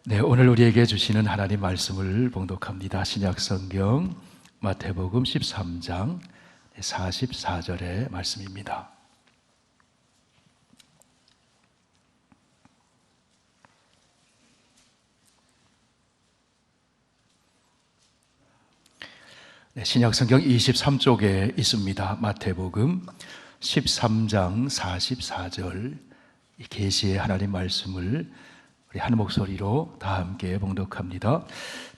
네, 오늘 우리에게 주시는 하나님 말씀을 봉독합니다. 신약성경 마태복음 13장 44절의 말씀입니다. 네, 신약성경 23쪽에 있습니다. 마태복음 13장 44절 이 계시의 하나님 말씀을 우리 한 목소리로 다 함께 봉독합니다.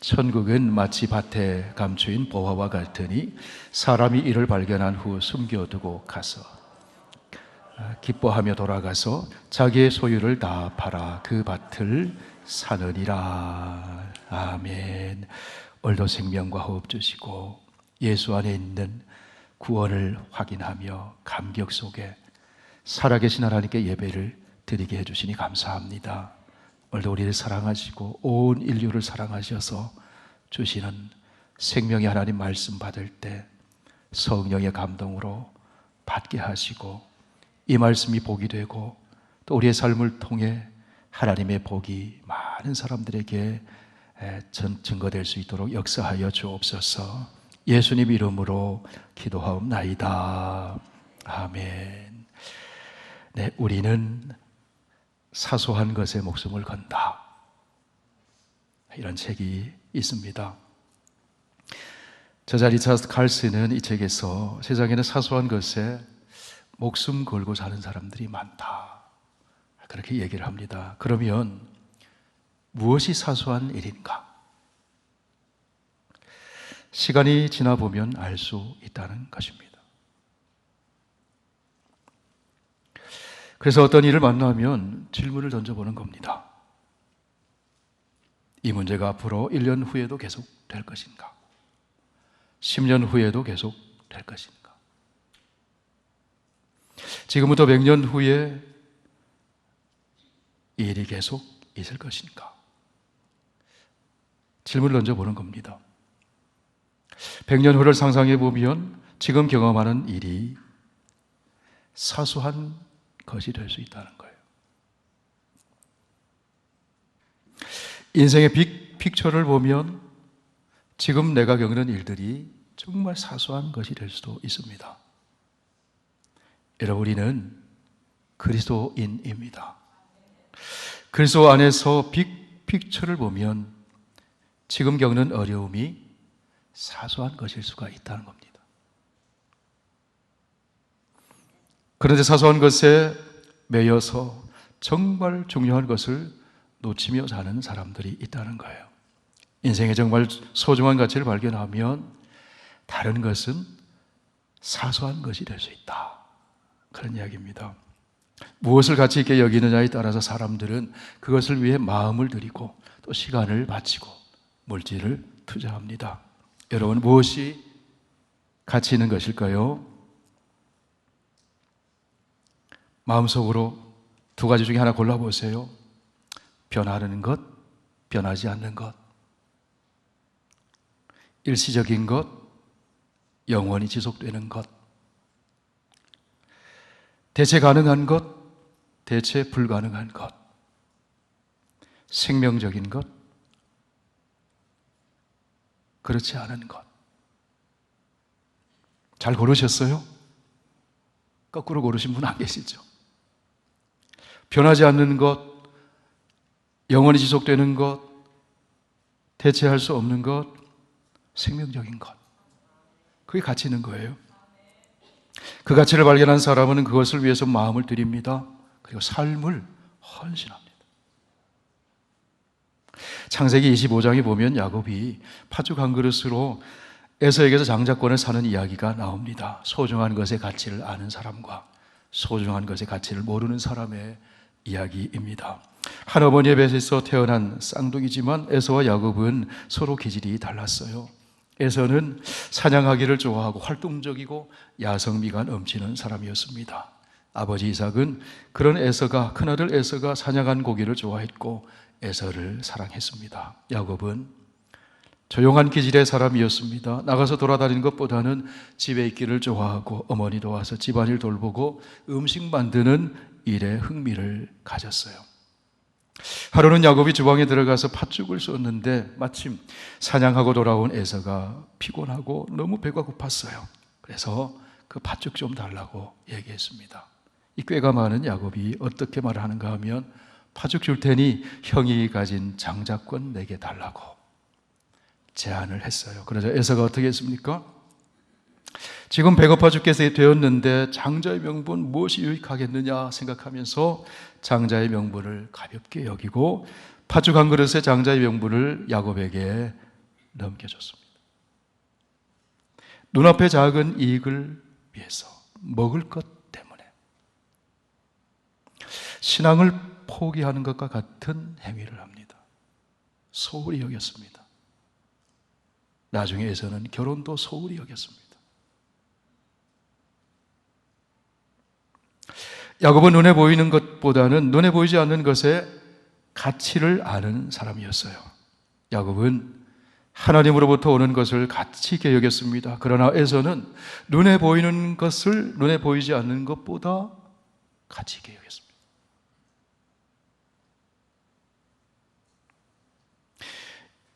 천국은 마치 밭에 감추인 보화와 같으니 사람이 이를 발견한 후 숨겨두고 가서 기뻐하며 돌아가서 자기의 소유를 다 팔아 그 밭을 사느니라. 아멘. 오늘도 생명과 호흡 주시고 예수 안에 있는 구원을 확인하며 감격 속에 살아계신 하나님께 예배를 드리게 해주시니 감사합니다. 오늘도 우리를 사랑하시고 온 인류를 사랑하셔서 주시는 생명의 하나님 말씀 받을 때 성령의 감동으로 받게 하시고 이 말씀이 복이 되고 또 우리의 삶을 통해 하나님의 복이 많은 사람들에게 증거될 수 있도록 역사하여 주옵소서. 예수님 이름으로 기도하옵나이다. 아멘. 네, 우리는 사소한 것에 목숨을 건다. 이런 책이 있습니다. 저자 리차드 칼슨은 이 책에서 세상에는 사소한 것에 목숨 걸고 사는 사람들이 많다. 그렇게 얘기를 합니다. 그러면 무엇이 사소한 일인가? 시간이 지나 보면 알 수 있다는 것입니다. 그래서 어떤 일을 만나면 질문을 던져보는 겁니다. 이 문제가 앞으로 1년 후에도 계속 될 것인가? 10년 후에도 계속 될 것인가? 지금부터 100년 후에 이 일이 계속 있을 것인가? 질문을 던져보는 겁니다. 100년 후를 상상해 보면 지금 경험하는 일이 사소한 것이 될 수 있다는 거예요. 인생의 빅픽처를 보면 지금 내가 겪는 일들이 정말 사소한 것이 될 수도 있습니다. 여러분, 우리는 그리스도인입니다. 그리스도 안에서 빅픽처를 보면 지금 겪는 어려움이 사소한 것일 수가 있다는 겁니다. 그런데 사소한 것에 매여서 정말 중요한 것을 놓치며 사는 사람들이 있다는 거예요. 인생에 정말 소중한 가치를 발견하면 다른 것은 사소한 것이 될 수 있다. 그런 이야기입니다. 무엇을 가치 있게 여기느냐에 따라서 사람들은 그것을 위해 마음을 들이고 또 시간을 바치고 물질을 투자합니다. 여러분, 무엇이 가치 있는 것일까요? 마음속으로 두 가지 중에 하나 골라보세요. 변하는 것, 변하지 않는 것. 일시적인 것, 영원히 지속되는 것. 대체 가능한 것, 대체 불가능한 것. 생명적인 것, 그렇지 않은 것. 잘 고르셨어요? 거꾸로 고르신 분 안 계시죠? 변하지 않는 것, 영원히 지속되는 것, 대체할 수 없는 것, 생명적인 것. 그게 가치 있는 거예요. 그 가치를 발견한 사람은 그것을 위해서 마음을 들입니다. 그리고 삶을 헌신합니다. 창세기 25장에 보면 야곱이 팥죽 한 그릇으로 에서에게서 장자권을 사는 이야기가 나옵니다. 소중한 것의 가치를 아는 사람과 소중한 것의 가치를 모르는 사람의 이야기입니다. 할아버지의 뱃에서 태어난 쌍둥이지만 에서와 야곱은 서로 기질이 달랐어요. 에서는 사냥하기를 좋아하고 활동적이고 야성미가 넘치는 사람이었습니다. 아버지 이삭은 그런 에서가, 큰아들 에서가 사냥한 고기를 좋아했고 에서를 사랑했습니다. 야곱은 조용한 기질의 사람이었습니다. 나가서 돌아다니는 것보다는 집에 있기를 좋아하고 어머니 도와서 집안일 돌보고 음식 만드는 일에 흥미를 가졌어요. 하루는 야곱이 주방에 들어가서 팥죽을 썼는데 마침 사냥하고 돌아온 에서가 피곤하고 너무 배가 고팠어요. 그래서 그 팥죽 좀 달라고 얘기했습니다. 이 꾀가 많은 야곱이 어떻게 말하는가 하면 팥죽 줄 테니 형이 가진 장자권 내게 달라고 제안을 했어요. 그러자 에서가 어떻게 했습니까? 지금 배고파 죽겠게 되었는데 장자의 명분 무엇이 유익하겠느냐 생각하면서 장자의 명분을 가볍게 여기고 팥죽 한 그릇에 장자의 명분을 야곱에게 넘겨줬습니다. 눈앞의 작은 이익을 위해서, 먹을 것 때문에 신앙을 포기하는 것과 같은 행위를 합니다. 소홀히 여겼습니다. 나중에에서는 결혼도 소홀히 여겼습니다. 야곱은 눈에 보이는 것보다는 눈에 보이지 않는 것의 가치를 아는 사람이었어요. 야곱은 하나님으로부터 오는 것을 가치 있게 여겼습니다. 그러나 에서는 눈에 보이는 것을 눈에 보이지 않는 것보다 가치 있게 여겼습니다.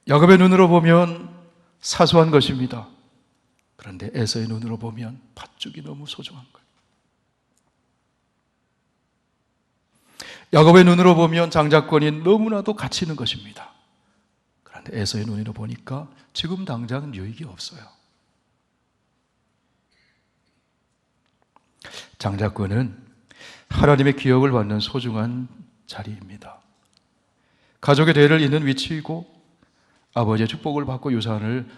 야곱의 눈으로 보면 사소한 것입니다. 그런데 에서의 눈으로 보면 팥죽이 너무 소중한 거예요. 야곱의 눈으로 보면 장자권이 너무나도 가치 있는 것입니다. 그런데 에서의 눈으로 보니까 지금 당장 유익이 없어요. 장자권은 하나님의 기업을 받는 소중한 자리입니다. 가족의 대를 잇는 위치이고 아버지의 축복을 받고 유산을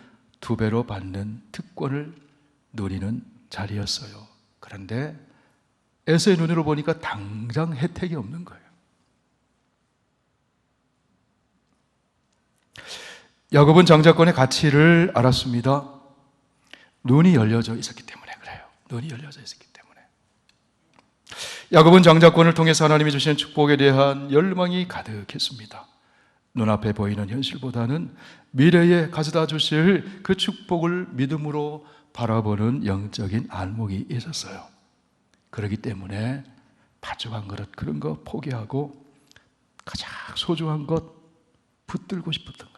2배로 받는 특권을 누리는 자리였어요. 그런데 에서의 눈으로 보니까 당장 혜택이 없는 거예요. 야곱은 장자권의 가치를 알았습니다. 눈이 열려져 있었기 때문에 그래요. 눈이 열려져 있었기 때문에. 야곱은 장자권을 통해서 하나님이 주시는 축복에 대한 열망이 가득했습니다. 눈앞에 보이는 현실보다는 미래에 가져다 주실 그 축복을 믿음으로 바라보는 영적인 안목이 있었어요. 그렇기 때문에 팥죽 한 그릇 그런 거 포기하고 가장 소중한 것 붙들고 싶었던 거예요.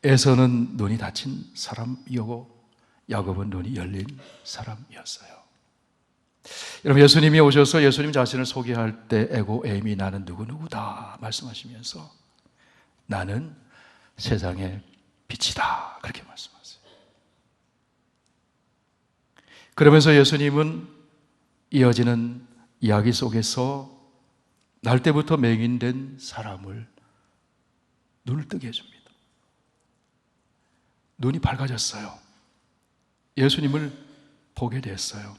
에서는 눈이 닫힌 사람이었고 야곱은 눈이 열린 사람이었어요. 여러분, 예수님이 오셔서 예수님 자신을 소개할 때 에고 에임이 나는 누구누구다 말씀하시면서 나는 세상의 빛이다 그렇게 말씀하세요. 그러면서 예수님은 이어지는 이야기 속에서 날 때부터 맹인된 사람을 눈을 뜨게 해줍니다. 눈이 밝아졌어요. 예수님을 보게 됐어요.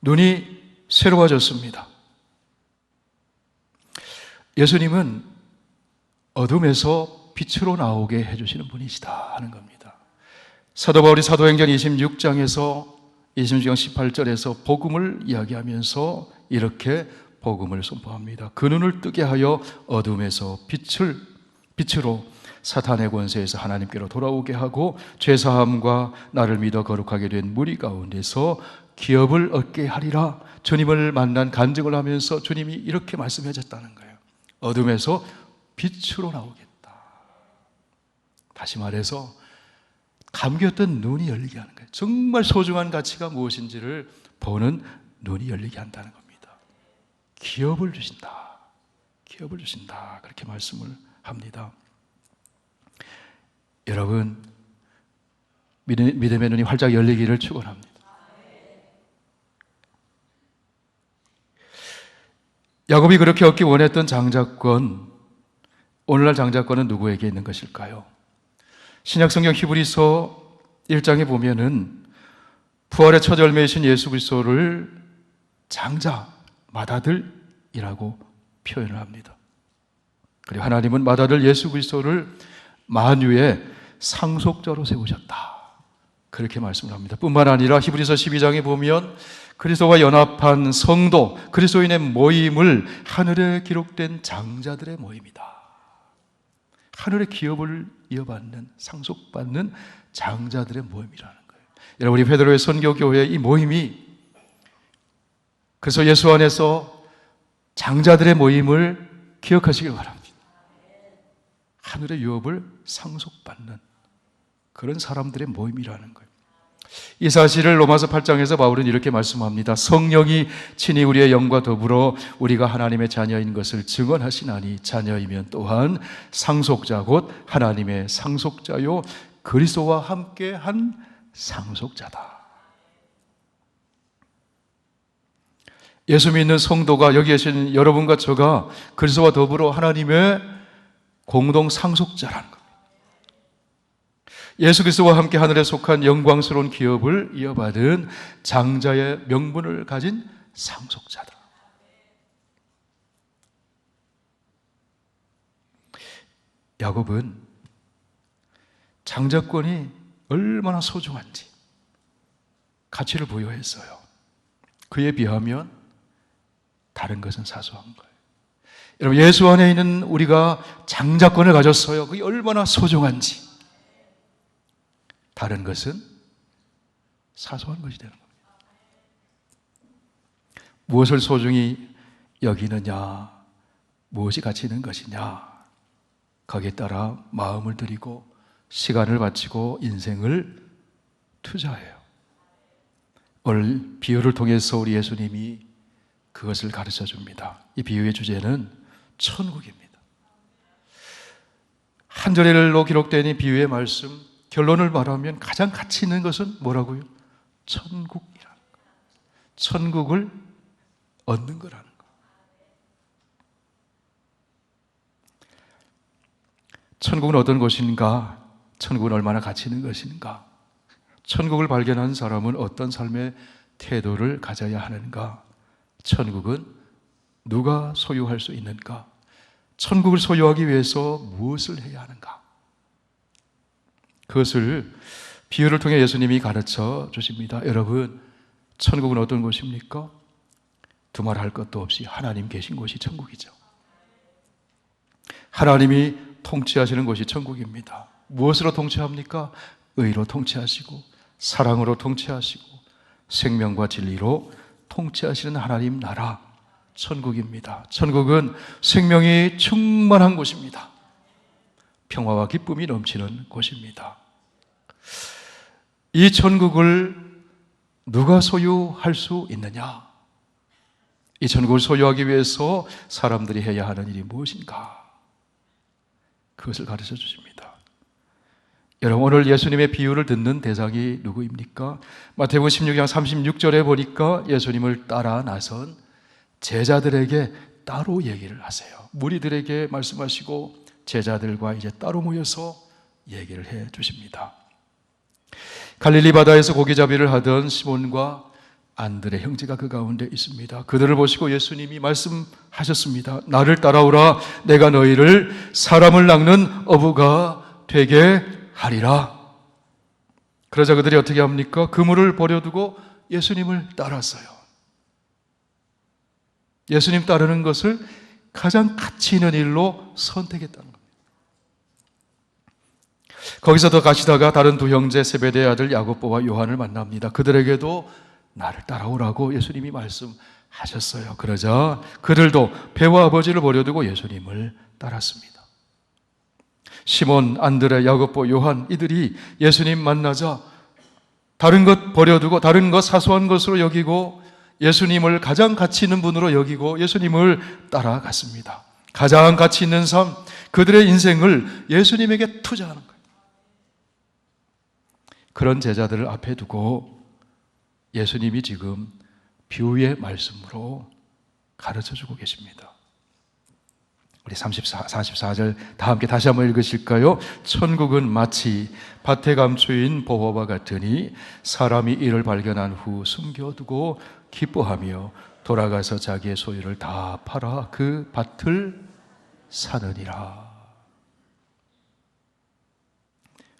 눈이 새로워졌습니다. 예수님은 어둠에서 빛으로 나오게 해주시는 분이시다 하는 겁니다. 사도 바울이 사도행전 26장에서 26장 18절에서 복음을 이야기하면서 이렇게 복음을 선포합니다. 그 눈을 뜨게 하여 어둠에서 빛으로 사탄의 권세에서 하나님께로 돌아오게 하고 죄사함과 나를 믿어 거룩하게 된 무리 가운데서 기업을 얻게 하리라. 주님을 만난 간증을 하면서 주님이 이렇게 말씀해 줬다는 거예요. 어둠에서 빛으로 나오겠다. 다시 말해서 감겼던 눈이 열리게 하는 거예요. 정말 소중한 가치가 무엇인지를 보는 눈이 열리게 한다는 겁니다. 기업을 주신다. 기업을 주신다. 그렇게 말씀을 합니다. 여러분, 믿음의 눈이 활짝 열리기를 축원합니다. 야곱이 그렇게 얻기 원했던 장자권, 오늘날 장자권은 누구에게 있는 것일까요? 신약성경 히브리서 1장에 보면은 부활의 첫 열매이신 예수 그리스도를 장자, 맏아들이라고 표현을 합니다. 그리고 하나님은 맏아들 예수 그리스도를 만유의 상속자로 세우셨다. 그렇게 말씀을 합니다. 뿐만 아니라 히브리서 12장에 보면 그리스도와 연합한 성도, 그리스도인의 모임을 하늘에 기록된 장자들의 모임이다. 하늘의 기업을 이어받는, 상속받는 장자들의 모임이라는 거예요. 여러분, 우리 베드로의 선교교회의 이 모임이 그래서 예수 안에서 장자들의 모임을 기억하시길 바랍니다. 하늘의 유업을 상속받는 그런 사람들의 모임이라는 거예요. 이 사실을 로마서 8장에서 바울은 이렇게 말씀합니다. 성령이 친히 우리의 영과 더불어 우리가 하나님의 자녀인 것을 증언하시나니 자녀이면 또한 상속자 곧 하나님의 상속자요 그리스도와 함께한 상속자다. 예수 믿는 성도가 여기 계신 여러분과 저가 그리스도와 더불어 하나님의 공동 상속자라는 겁니다. 예수 그리스도와 함께 하늘에 속한 영광스러운 기업을 이어받은 장자의 명분을 가진 상속자다. 야곱은 장자권이 얼마나 소중한지 가치를 부여했어요. 그에 비하면 다른 것은 사소한 거예요. 여러분, 예수 안에 있는 우리가 장자권을 가졌어요. 그게 얼마나 소중한지 다른 것은 사소한 것이 되는 겁니다. 무엇을 소중히 여기느냐, 무엇이 가치 있는 것이냐, 거기에 따라 마음을 들이고 시간을 바치고 인생을 투자해요. 오늘 비유를 통해서 우리 예수님이 그것을 가르쳐 줍니다. 이 비유의 주제는 천국입니다. 한 절로 기록된 이 비유의 말씀, 결론을 말하면 가장 가치 있는 것은 뭐라고요? 천국이라는 거예요. 천국을 얻는 거라는 거예요. 천국은 어떤 곳인가? 천국은 얼마나 가치 있는 것인가? 천국을 발견한 사람은 어떤 삶의 태도를 가져야 하는가? 천국은 누가 소유할 수 있는가? 천국을 소유하기 위해서 무엇을 해야 하는가? 그것을 비유를 통해 예수님이 가르쳐 주십니다. 여러분, 천국은 어떤 곳입니까? 두말할 것도 없이 하나님 계신 곳이 천국이죠. 하나님이 통치하시는 곳이 천국입니다. 무엇으로 통치합니까? 의로 통치하시고 사랑으로 통치하시고 생명과 진리로 통치하시는 하나님 나라 천국입니다. 천국은 생명이 충만한 곳입니다. 평화와 기쁨이 넘치는 곳입니다. 이 천국을 누가 소유할 수 있느냐? 이 천국을 소유하기 위해서 사람들이 해야 하는 일이 무엇인가? 그것을 가르쳐 주십니다. 여러분, 오늘 예수님의 비유를 듣는 대상이 누구입니까? 마태복음 16장 36절에 보니까 예수님을 따라 나선 제자들에게 따로 얘기를 하세요. 무리들에게 말씀하시고 제자들과 이제 따로 모여서 얘기를 해 주십니다. 갈릴리 바다에서 고기잡이를 하던 시몬과 안드레 형제가 그 가운데 있습니다. 그들을 보시고 예수님이 말씀하셨습니다. 나를 따라오라. 내가 너희를 사람을 낚는 어부가 되게 하리라. 그러자 그들이 어떻게 합니까? 그물을 버려두고 예수님을 따랐어요. 예수님 따르는 것을 가장 가치 있는 일로 선택했다는 겁니다. 거기서 더 가시다가 다른 두 형제 세베대의 아들 야고보와 요한을 만납니다. 그들에게도 나를 따라오라고 예수님이 말씀하셨어요. 그러자 그들도 배와 아버지를 버려두고 예수님을 따랐습니다. 시몬, 안드레, 야고보, 요한 이들이 예수님 만나자 다른 것 버려두고 다른 것 사소한 것으로 여기고 예수님을 가장 가치 있는 분으로 여기고 예수님을 따라갔습니다. 가장 가치 있는 삶, 그들의 인생을 예수님에게 투자하는 거예요. 그런 제자들을 앞에 두고 예수님이 지금 비유의 말씀으로 가르쳐주고 계십니다. 우리 44절 다 함께 다시 한번 읽으실까요? 천국은 마치 밭에 감추인 보화와 같으니 사람이 이를 발견한 후 숨겨두고 기뻐하며 돌아가서 자기의 소유를 다 팔아 그 밭을 사느니라.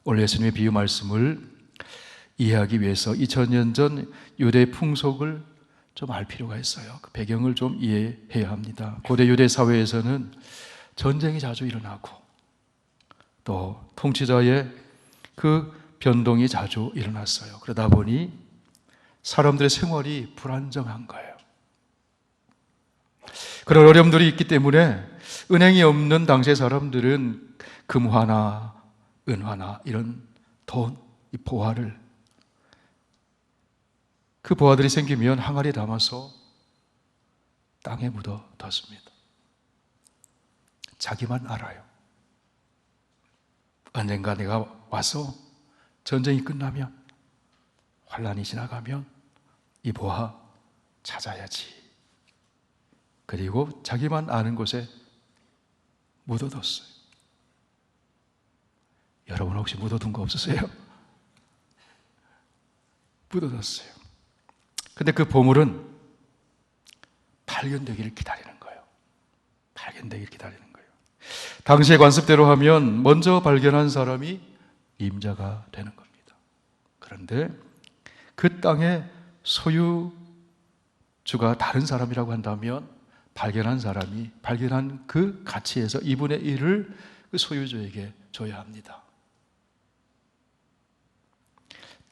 오늘 예수님의 비유 말씀을 이해하기 위해서 2000년 전 유대 풍속을 좀 알 필요가 있어요. 그 배경을 좀 이해해야 합니다. 고대 유대 사회에서는 전쟁이 자주 일어나고 또 통치자의 그 변동이 자주 일어났어요. 그러다 보니 사람들의 생활이 불안정한 거예요. 그런 어려움들이 있기 때문에 은행이 없는 당시의 사람들은 금화나 은화나 이런 돈, 이 보화를, 그 보화들이 생기면 항아리에 담아서 땅에 묻어뒀습니다. 자기만 알아요. 언젠가 내가 와서 전쟁이 끝나면, 환란이 지나가면 이 보화 찾아야지. 그리고 자기만 아는 곳에 묻어뒀어요. 여러분 혹시 묻어둔 거 없으세요? 묻어뒀어요. 근데 그 보물은 발견되기를 기다리는 거예요. 발견되기를 기다리는 거예요. 당시의 관습대로 하면 먼저 발견한 사람이 임자가 되는 겁니다. 그런데 그 땅의 소유주가 다른 사람이라고 한다면 발견한 사람이 발견한 그 가치에서 2분의 1을 그 소유주에게 줘야 합니다.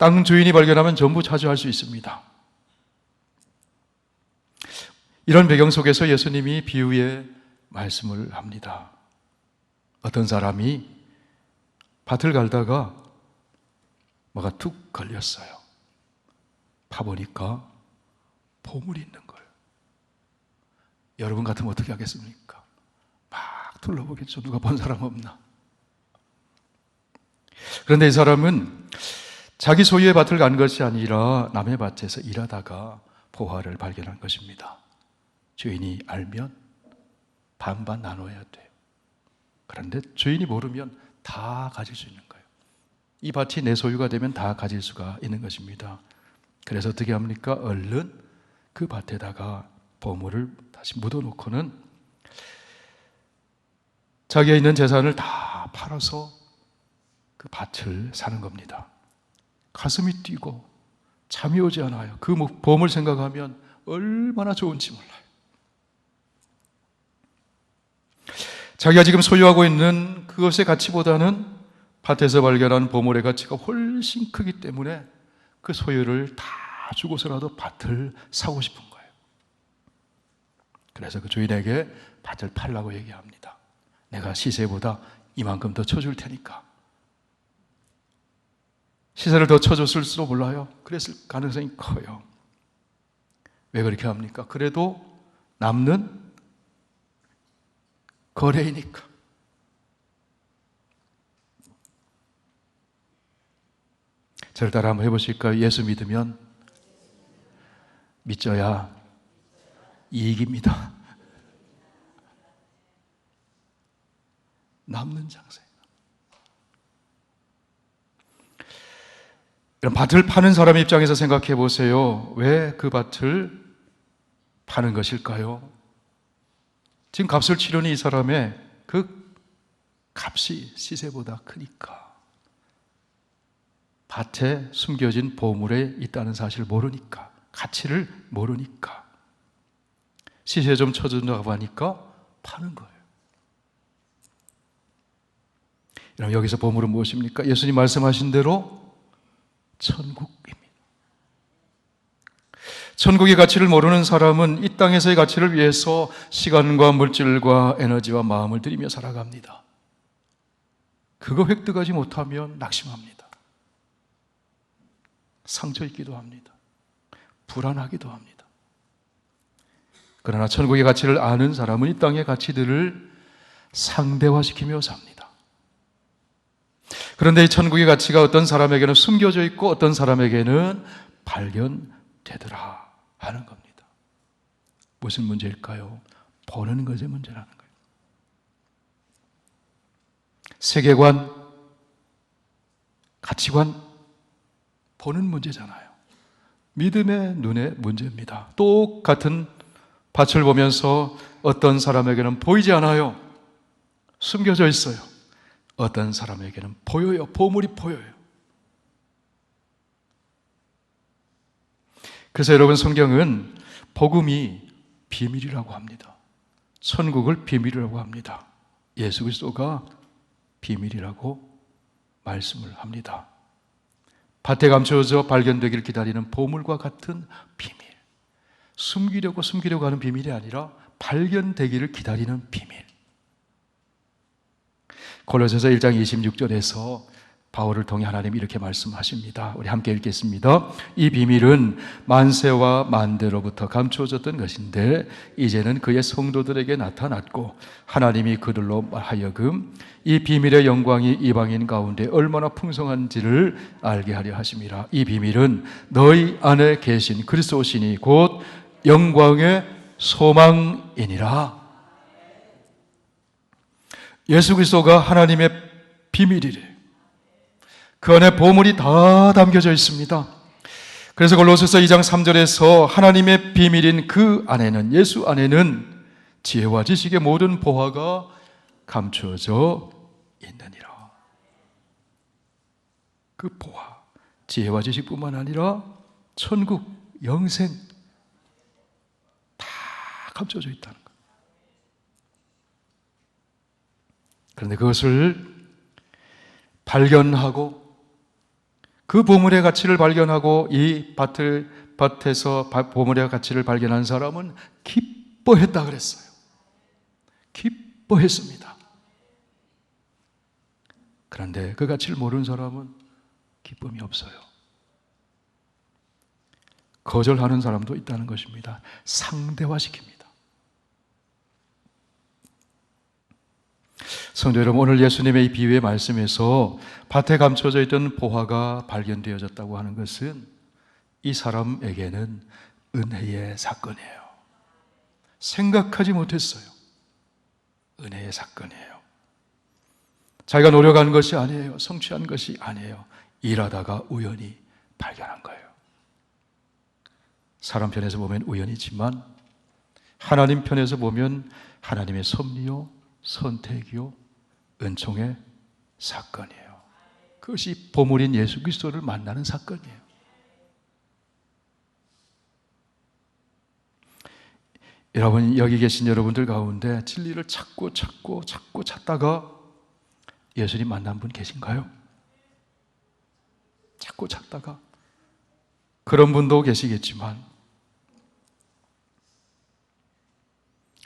땅 주인이 발견하면 전부 차지할 수 있습니다. 이런 배경 속에서 예수님이 비유의 말씀을 합니다. 어떤 사람이 밭을 갈다가 뭐가 툭 걸렸어요. 파보니까 보물이 있는 거예요. 여러분 같으면 어떻게 하겠습니까? 막 둘러보겠죠. 누가 본 사람 없나? 그런데 이 사람은 자기 소유의 밭을 간 것이 아니라 남의 밭에서 일하다가 보화를 발견한 것입니다. 주인이 알면 반반 나눠야 돼요. 그런데 주인이 모르면 다 가질 수 있는 거예요. 이 밭이 내 소유가 되면 다 가질 수가 있는 것입니다. 그래서 어떻게 합니까? 얼른 그 밭에다가 보물을 다시 묻어놓고는 자기가 있는 재산을 다 팔아서 그 밭을 사는 겁니다. 가슴이 뛰고 잠이 오지 않아요. 그 보물 생각하면 얼마나 좋은지 몰라요. 자기가 지금 소유하고 있는 그것의 가치보다는 밭에서 발견한 보물의 가치가 훨씬 크기 때문에 그 소유를 다 주고서라도 밭을 사고 싶은 거예요. 그래서 그 주인에게 밭을 팔라고 얘기합니다. 내가 시세보다 이만큼 더 쳐줄 테니까. 시세를 더 쳐줬을지도 몰라요. 그랬을 가능성이 커요. 왜 그렇게 합니까? 그래도 남는 거래이니까. 저를 따라 한번 해보실까요? 예수 믿으면 믿져야 이익입니다. 남는 장세. 이런 밭을 파는 사람의 입장에서 생각해 보세요. 왜 그 밭을 파는 것일까요? 지금 값을 치르니 이 사람의 그 값이 시세보다 크니까. 밭에 숨겨진 보물에 있다는 사실을 모르니까, 가치를 모르니까, 시세 좀 쳐준다고 하니까 파는 거예요. 그럼 여기서 보물은 무엇입니까? 예수님 말씀하신 대로 천국입니다. 천국의 가치를 모르는 사람은 이 땅에서의 가치를 위해서 시간과 물질과 에너지와 마음을 들이며 살아갑니다. 그거 획득하지 못하면 낙심합니다. 상처 있기도 합니다. 불안하기도 합니다. 그러나 천국의 가치를 아는 사람은 이 땅의 가치들을 상대화시키며 삽니다. 그런데 이 천국의 가치가 어떤 사람에게는 숨겨져 있고 어떤 사람에게는 발견되더라 하는 겁니다. 무슨 문제일까요? 보는 것의 문제라는 거예요. 세계관, 가치관, 보는 문제잖아요. 믿음의 눈의 문제입니다. 똑같은 밭을 보면서 어떤 사람에게는 보이지 않아요. 숨겨져 있어요. 어떤 사람에게는 보여요. 보물이 보여요. 그래서 여러분, 성경은 복음이 비밀이라고 합니다. 천국을 비밀이라고 합니다. 예수 그리스도가 비밀이라고 말씀을 합니다. 밭에 감춰져 발견되기를 기다리는 보물과 같은 비밀, 숨기려고 하는 비밀이 아니라 발견되기를 기다리는 비밀. 골로새서 1장 26절에서 바울을 통해 하나님이 이렇게 말씀하십니다. 우리 함께 읽겠습니다. 이 비밀은 만세와 만대로부터 감추어졌던 것인데 이제는 그의 성도들에게 나타났고 하나님이 그들로 하여금 이 비밀의 영광이 이방인 가운데 얼마나 풍성한지를 알게 하려 하심이라. 이 비밀은 너희 안에 계신 그리스도시니 곧 영광의 소망이니라. 예수 그리스도가 하나님의 비밀이래. 그 안에 보물이 다 담겨져 있습니다. 그래서 골로새서 2장 3절에서 하나님의 비밀인 그 안에는, 예수 안에는 지혜와 지식의 모든 보화가 감추어져 있느니라. 그 보화, 지혜와 지식뿐만 아니라 천국, 영생 다 감춰져 있다는 것. 그런데 그것을 발견하고 그 보물의 가치를 발견하고 이 밭에서 보물의 가치를 발견한 사람은 기뻐했다 그랬어요. 기뻐했습니다. 그런데 그 가치를 모르는 사람은 기쁨이 없어요. 거절하는 사람도 있다는 것입니다. 상대화시킵니다. 성도 여러분, 오늘 예수님의 이 비유의 말씀에서 밭에 감춰져 있던 보화가 발견되어졌다고 하는 것은 이 사람에게는 은혜의 사건이에요. 생각하지 못했어요. 은혜의 사건이에요. 자기가 노력한 것이 아니에요. 성취한 것이 아니에요. 일하다가 우연히 발견한 거예요. 사람 편에서 보면 우연이지만 하나님 편에서 보면 하나님의 섭리요, 선택이요, 은총의 사건이에요. 그것이 보물인 예수 그리스도를 만나는 사건이에요. 여러분, 여기 계신 여러분들 가운데 진리를 찾고 찾다가 예수님 만난 분 계신가요? 찾고 찾다가 그런 분도 계시겠지만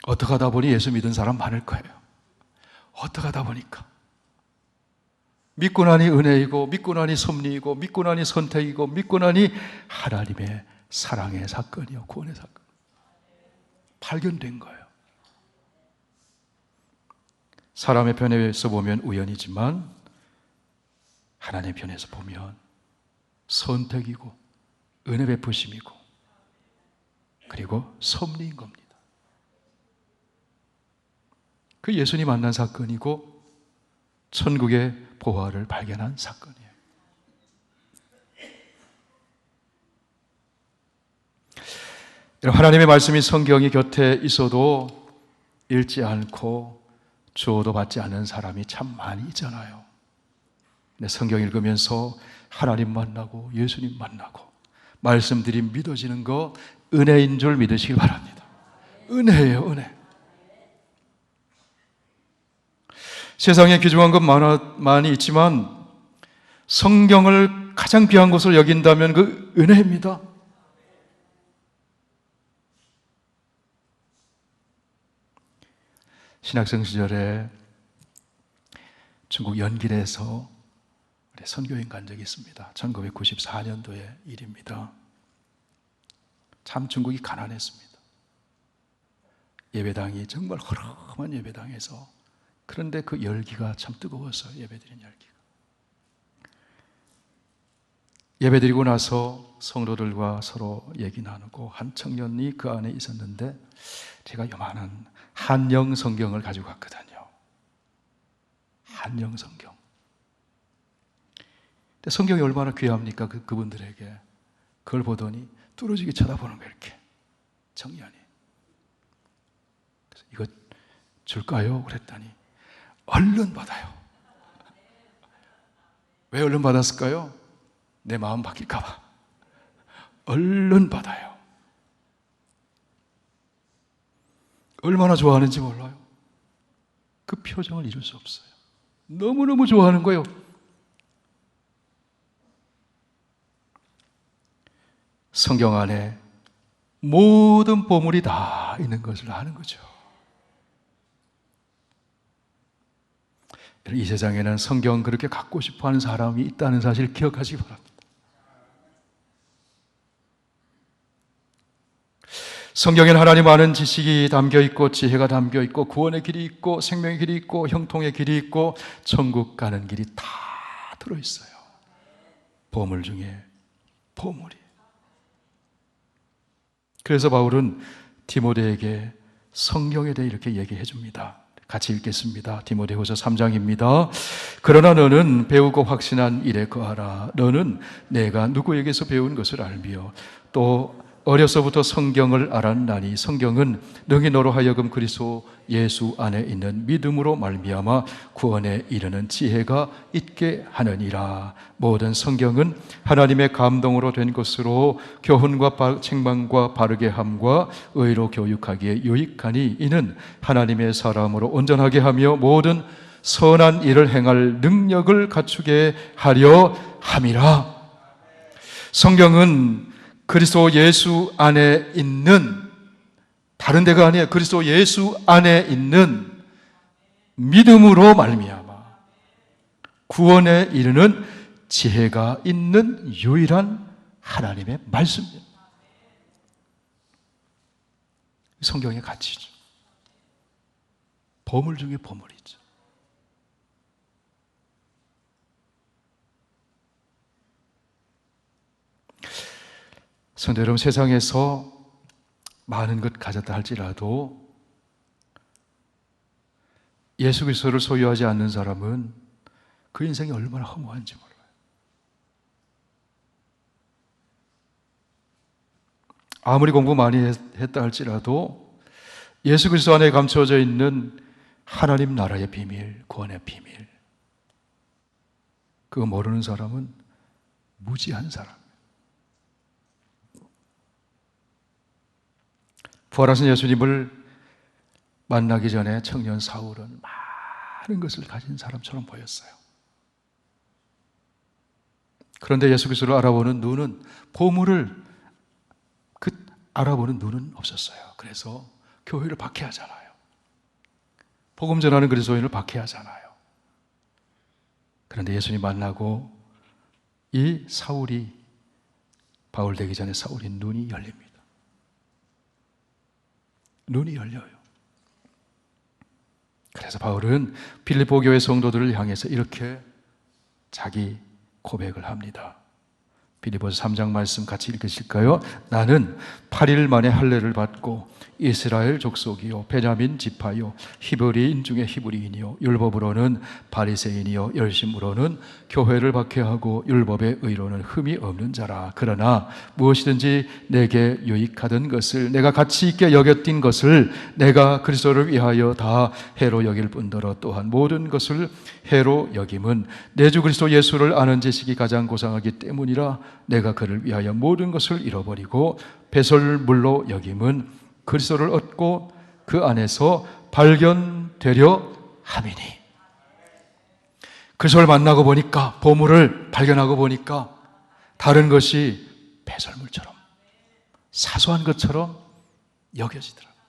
어떻게 하다 보니 예수 믿은 사람 많을 거예요. 어떻게 하다 보니까 믿고 나니 은혜이고 믿고 나니 섭리이고 믿고 나니 선택이고 믿고 나니 하나님의 사랑의 사건이요, 구원의 사건 발견된 거예요. 사람의 편에서 보면 우연이지만 하나님의 편에서 보면 선택이고 은혜 베푸심이고 그리고 섭리인 겁니다. 그 예수님 만난 사건이고 천국의 보화를 발견한 사건이에요. 하나님의 말씀이 성경이 곁에 있어도 읽지 않고 주어도 받지 않는 사람이 참 많이 있잖아요. 근데 성경 읽으면서 하나님 만나고 예수님 만나고 말씀들이 믿어지는 거 은혜인 줄 믿으시기 바랍니다. 은혜예요, 은혜. 세상에 귀중한 것 많이 있지만 성경을 가장 귀한 것으로 여긴다면 그 은혜입니다. 신학생 시절에 중국 연길에서 선교행 간 적이 있습니다. 1994년도의 일입니다. 참 중국이 가난했습니다. 예배당이 정말 허름한 예배당에서, 그런데 그 열기가 참 뜨거웠어요. 예배드린 열기가. 예배드리고 나서 성도들과 서로 얘기 나누고 한 청년이 그 안에 있었는데 제가 요만한 한영 성경을 가지고 갔거든요. 한영 성경. 근데 성경이 얼마나 귀합니까? 그분들에게. 그걸 보더니 뚫어지게 쳐다보는 거예요, 이렇게. 청년이. 그래서 이거 줄까요? 그랬더니 얼른 받아요. 왜 얼른 받았을까요? 내 마음 바뀔까 봐. 얼른 받아요. 얼마나 좋아하는지 몰라요. 그 표정을 잊을 수 없어요. 너무너무 좋아하는 거예요. 성경 안에 모든 보물이 다 있는 것을 아는 거죠. 이 세상에는 성경 그렇게 갖고 싶어하는 사람이 있다는 사실을 기억하시기 바랍니다. 성경에는 하나님 아는 지식이 담겨 있고 지혜가 담겨 있고 구원의 길이 있고 생명의 길이 있고 형통의 길이 있고 천국 가는 길이 다 들어있어요. 보물 중에 보물이. 그래서 바울은 디모데에게 성경에 대해 이렇게 얘기해 줍니다. 같이 읽겠습니다. 디모데후서 3장입니다. 그러나 너는 배우고 확신한 일에 거하라. 너는 내가 누구에게서 배운 것을 알며 또 어려서부터 성경을 알았나니 성경은 능히 너로 하여금 그리스도 예수 안에 있는 믿음으로 말미암아 구원에 이르는 지혜가 있게 하느니라. 모든 성경은 하나님의 감동으로 된 것으로 교훈과 책망과 바르게 함과 의로 교육하기에 유익하니 이는 하나님의 사람으로 온전하게 하며 모든 선한 일을 행할 능력을 갖추게 하려 함이라. 성경은 그리스도 예수 안에 있는, 다른 데가 아니에요. 그리스도 예수 안에 있는 믿음으로 말미암아 구원에 이르는 지혜가 있는 유일한 하나님의 말씀입니다. 성경의 가치죠. 보물 중에 보물이죠. 성도 여러분, 세상에서 많은 것 가졌다 할지라도 예수 그리스도를 소유하지 않는 사람은 그 인생이 얼마나 허무한지 몰라요. 아무리 공부 많이 했다 할지라도 예수 그리스도 안에 감춰져 있는 하나님 나라의 비밀, 구원의 비밀, 그거 모르는 사람은 무지한 사람. 부활하신 예수님을 만나기 전에 청년 사울은 많은 것을 가진 사람처럼 보였어요. 그런데 예수 그리스도를 알아보는 눈은, 보물을 알아보는 눈은 없었어요. 그래서 교회를 박해하잖아요. 복음 전하는 그리스도인을 박해하잖아요. 그런데 예수님 만나고 이 사울이, 바울 되기 전에 사울이 눈이 열립니다. 눈이 열려요. 그래서 바울은 빌립보 교회 성도들을 향해서 이렇게 자기 고백을 합니다. 빌립보서 3장 말씀 같이 읽으실까요? 나는 8일 만에 할례를 받고 이스라엘 족속이요 베냐민 지파요 히브리인 중에 히브리인이요 율법으로는 바리새인이요 열심으로는 교회를 박해하고 율법의 의로는 흠이 없는 자라. 그러나 무엇이든지 내게 유익하던 것을, 내가 가치 있게 여겼던 것을 내가 그리스도를 위하여 다 해로 여길 뿐더러 또한 모든 것을 해로 여김은 내 주 그리스도 예수를 아는 지식이 가장 고상하기 때문이라. 내가 그를 위하여 모든 것을 잃어버리고 배설물로 여김은 그리스도를 얻고 그 안에서 발견되려 함이니. 그리스도를 만나고 보니까, 보물을 발견하고 보니까 다른 것이 배설물처럼, 사소한 것처럼 여겨지더라고요.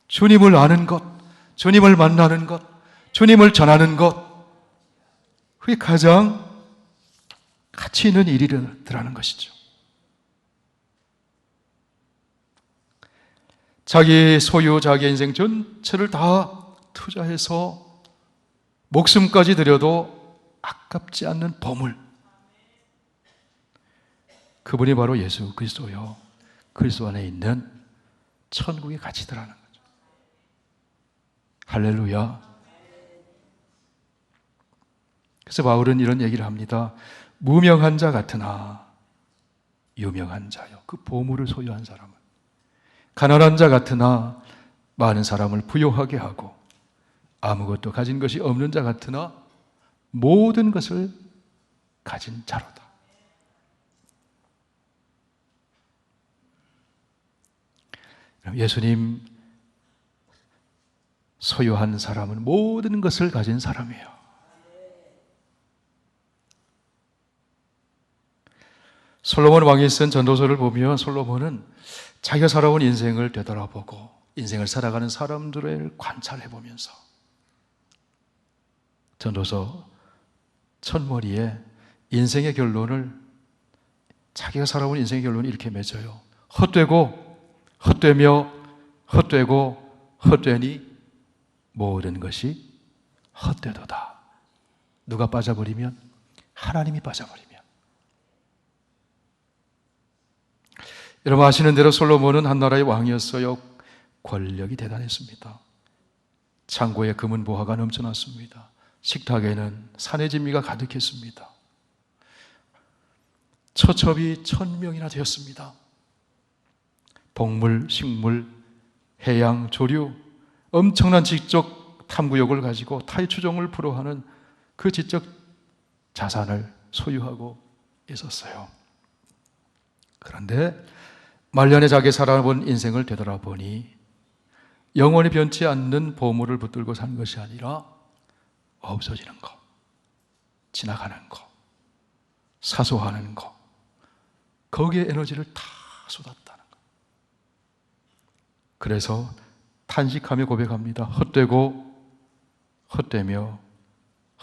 주님을 아는 것, 주님을 만나는 것, 주님을 전하는 것, 그게 가장 가치 있는 일이라는 것이죠. 자기 소유, 자기 인생 전체를 다 투자해서 목숨까지 들여도 아깝지 않는 보물, 그분이 바로 예수 그리스도요, 그리스도 안에 있는 천국의 가치더라는 거죠. 할렐루야. 그래서 바울은 이런 얘기를 합니다. 무명한 자 같으나 유명한 자요. 그 보물을 소유한 사람은 가난한 자 같으나 많은 사람을 부요하게 하고, 아무것도 가진 것이 없는 자 같으나 모든 것을 가진 자로다. 예수님 소유한 사람은 모든 것을 가진 사람이에요. 솔로몬 왕이 쓴 전도서를 보면 솔로몬은 자기가 살아온 인생을 되돌아보고 인생을 살아가는 사람들을 관찰해보면서 전도서 첫머리에 인생의 결론을, 자기가 살아온 인생의 결론을 이렇게 맺어요. 헛되고 헛되며 헛되고 헛되니 모든 것이 헛되도다. 누가 빠져버리면? 하나님이 빠져버리면. 여러분 아시는 대로 솔로몬은 한 나라의 왕이었어요. 권력이 대단했습니다. 창고에 금은 보화가 넘쳐났습니다. 식탁에는 산의 진미가 가득했습니다. 처첩이 1000명이나 되었습니다. 동물, 식물, 해양, 조류, 엄청난 지적 탐구욕을 가지고 타의 추종을 불허하는 그 지적 자산을 소유하고 있었어요. 그런데 말년에 자기 살아본 인생을 되돌아보니 영원히 변치 않는 보물을 붙들고 산 것이 아니라 없어지는 것, 지나가는 것, 사소하는 것, 거기에 에너지를 다 쏟았다는 것. 그래서 탄식하며 고백합니다. 헛되고 헛되며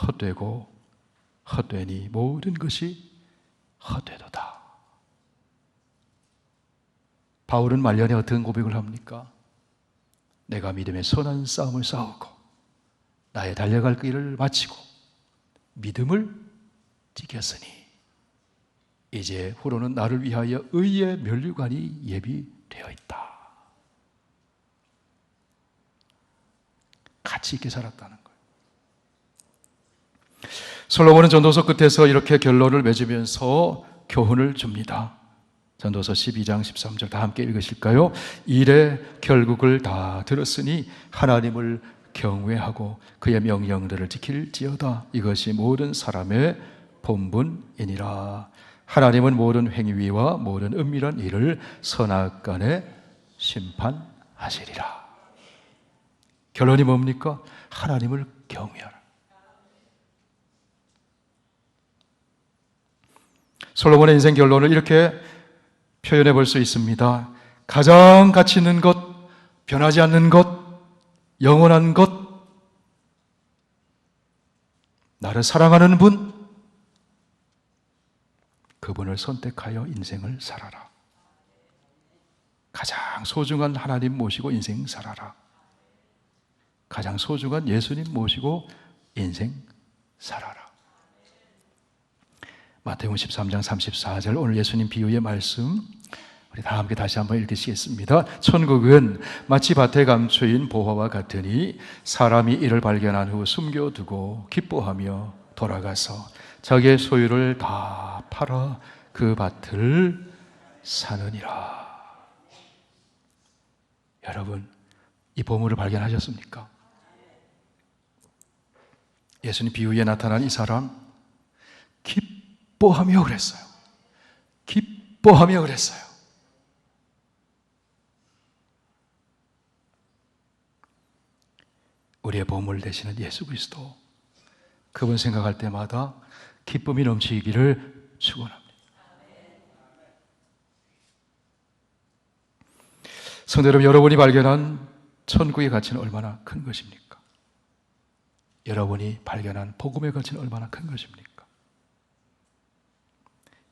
헛되고 헛되니 모든 것이 헛되도다. 바울은 말년에 어떤 고백을 합니까? 내가 믿음의 선한 싸움을 싸우고 나의 달려갈 길을 마치고 믿음을 지켰으니 이제 후로는 나를 위하여 의의 면류관이 예비되어 있다. 가치 있게 살았다는 거예요. 솔로몬은 전도서 끝에서 이렇게 결론을 맺으면서 교훈을 줍니다. 전도서 12장 13절 다 함께 읽으실까요? 일의 결국을 다 들었으니 하나님을 경외하고 그의 명령들을 지킬지어다. 이것이 모든 사람의 본분이니라. 하나님은 모든 행위와 모든 은밀한 일을 선악간에 심판하시리라. 결론이 뭡니까? 하나님을 경외하라. 솔로몬의 인생 결론을 이렇게 표현해 볼 수 있습니다. 가장 가치 있는 것, 변하지 않는 것, 영원한 것, 나를 사랑하는 분, 그분을 선택하여 인생을 살아라. 가장 소중한 하나님 모시고 인생 살아라. 가장 소중한 예수님 모시고 인생 살아라. 마태복음 13장 34절 오늘 예수님 비유의 말씀 우리 다 함께 다시 한번 읽으시겠습니다. 천국은 마치 밭에 감추인 보화와 같으니 사람이 이를 발견한 후 숨겨두고 기뻐하며 돌아가서 자기의 소유를 다 팔아 그 밭을 사느니라. 여러분 이 보물을 발견하셨습니까? 예수님 비유에 나타난 이 사람 기뻐하며 그랬어요. 기뻐하며 그랬어요. 우리의 보물 되시는 예수 그리스도, 그분 생각할 때마다 기쁨이 넘치기를 축원합니다. 성도 여러분, 여러분이 발견한 천국의 가치는 얼마나 큰 것입니까? 여러분이 발견한 복음의 가치는 얼마나 큰 것입니까?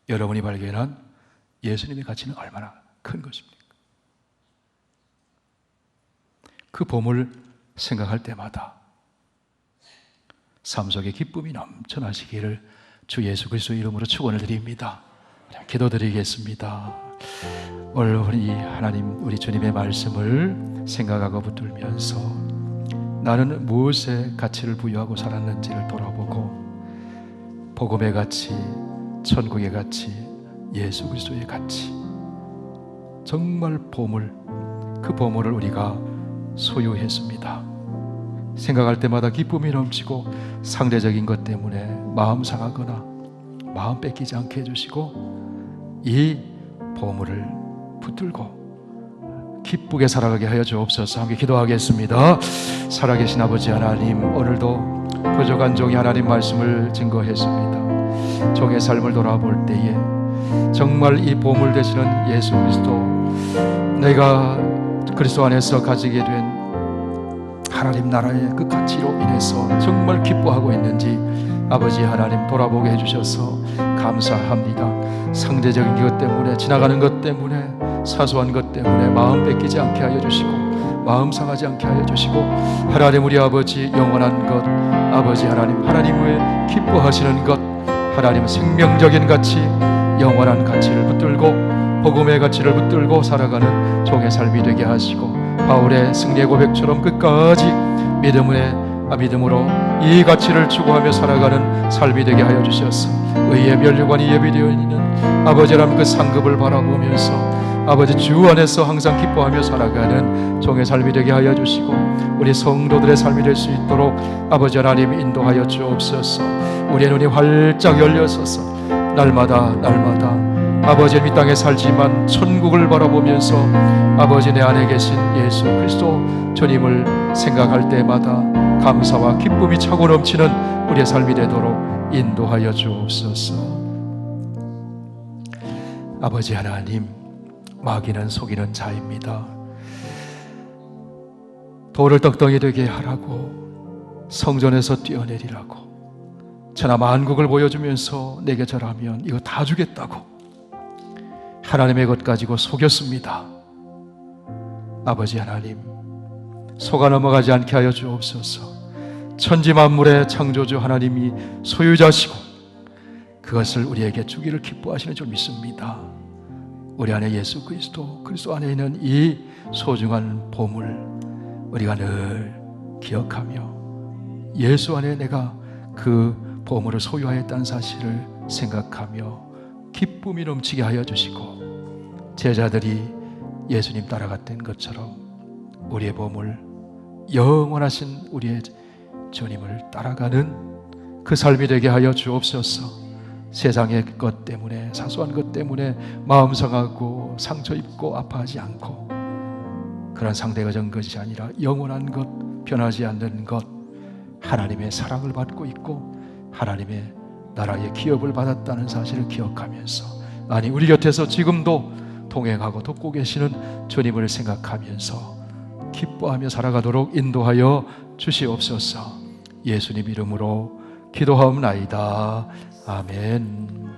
여러분이 발견한 예수님의 가치는 얼마나 큰 것입니까? 그 보물을 생각할 때마다 삶 속에 기쁨이 넘쳐나시기를 주 예수 그리스도의 이름으로 축원을 드립니다. 기도드리겠습니다. 오늘 우리 하나님, 우리 주님의 말씀을 생각하고 붙들면서 나는 무엇에 가치를 부여하고 살았는지를 돌아보고 복음의 가치, 천국의 가치, 예수 그리스도의 가치, 정말 보물, 그 보물을 우리가 소유했습니다. 생각할 때마다 기쁨이 넘치고 상대적인 것 때문에 마음 상하거나 마음 뺏기지 않게 해주시고 이 보물을 붙들고 기쁘게 살아가게 하여 주옵소서. 함께 기도하겠습니다. 살아계신 아버지 하나님, 오늘도 부족한 종이 하나님 말씀을 증거했습니다. 종의 삶을 돌아볼 때에 정말 이 보물 되시는 예수 그리스도, 내가 그리스도 안에서 가지게 된 하나님 나라의 그 가치로 인해서 정말 기뻐하고 있는지 아버지 하나님 돌아보게 해주셔서 감사합니다. 상대적인 것 때문에, 지나가는 것 때문에, 사소한 것 때문에 마음 뺏기지 않게 하여 주시고, 마음 상하지 않게 하여 주시고, 하나님 우리 아버지 영원한 것, 아버지 하나님 하나님의 기뻐하시는 것, 하나님 생명적인 가치, 영원한 가치를 붙들고 복음의 가치를 붙들고 살아가는 종의 삶이 되게 하시고, 바울의 승리의 고백처럼 끝까지 믿음으로 이 가치를 추구하며 살아가는 삶이 되게 하여 주셔서 의의 면류관이 예비되어 있는 아버지라는 그 상급을 바라보면서 아버지 주 안에서 항상 기뻐하며 살아가는 종의 삶이 되게 하여 주시고, 우리 성도들의 삶이 될 수 있도록 아버지 하나님 인도하여 주옵소서. 우리의 눈이 활짝 열려서서 날마다 아버지 이 땅에 살지만 천국을 바라보면서 아버지 내 안에 계신 예수 그리스도 주님을 생각할 때마다 감사와 기쁨이 차고 넘치는 우리의 삶이 되도록 인도하여 주옵소서. 아버지 하나님, 마귀는 속이는 자입니다. 돌을 떡덩이 되게 하라고, 성전에서 뛰어내리라고, 천하 만국을 보여주면서 내게 절하면 이거 다 주겠다고 하나님의 것 가지고 속였습니다. 아버지 하나님, 속아 넘어가지 않게 하여 주옵소서. 천지 만물의 창조주 하나님이 소유자시고 그것을 우리에게 주기를 기뻐하시는 줄 믿습니다. 우리 안에 예수 그리스도 안에 있는 이 소중한 보물 우리가 늘 기억하며 예수 안에 내가 그 보물을 소유하였다는 사실을 생각하며 기쁨이 넘치게 하여 주시고, 제자들이 예수님 따라갔던 것처럼 우리의 보물, 영원하신 우리의 주님을 따라가는 그 삶이 되게 하여 주옵소서. 세상의 것 때문에, 사소한 것 때문에 마음 상하고 상처 입고 아파하지 않고, 그런 상대가 전 것이 아니라 영원한 것, 변하지 않는 것, 하나님의 사랑을 받고 있고 하나님의 나라의 기업을 받았다는 사실을 기억하면서, 아니 우리 곁에서 지금도 동행하고 돕고 계시는 주님을 생각하면서 기뻐하며 살아가도록 인도하여 주시옵소서. 예수님 이름으로 기도하옵나이다. 아멘.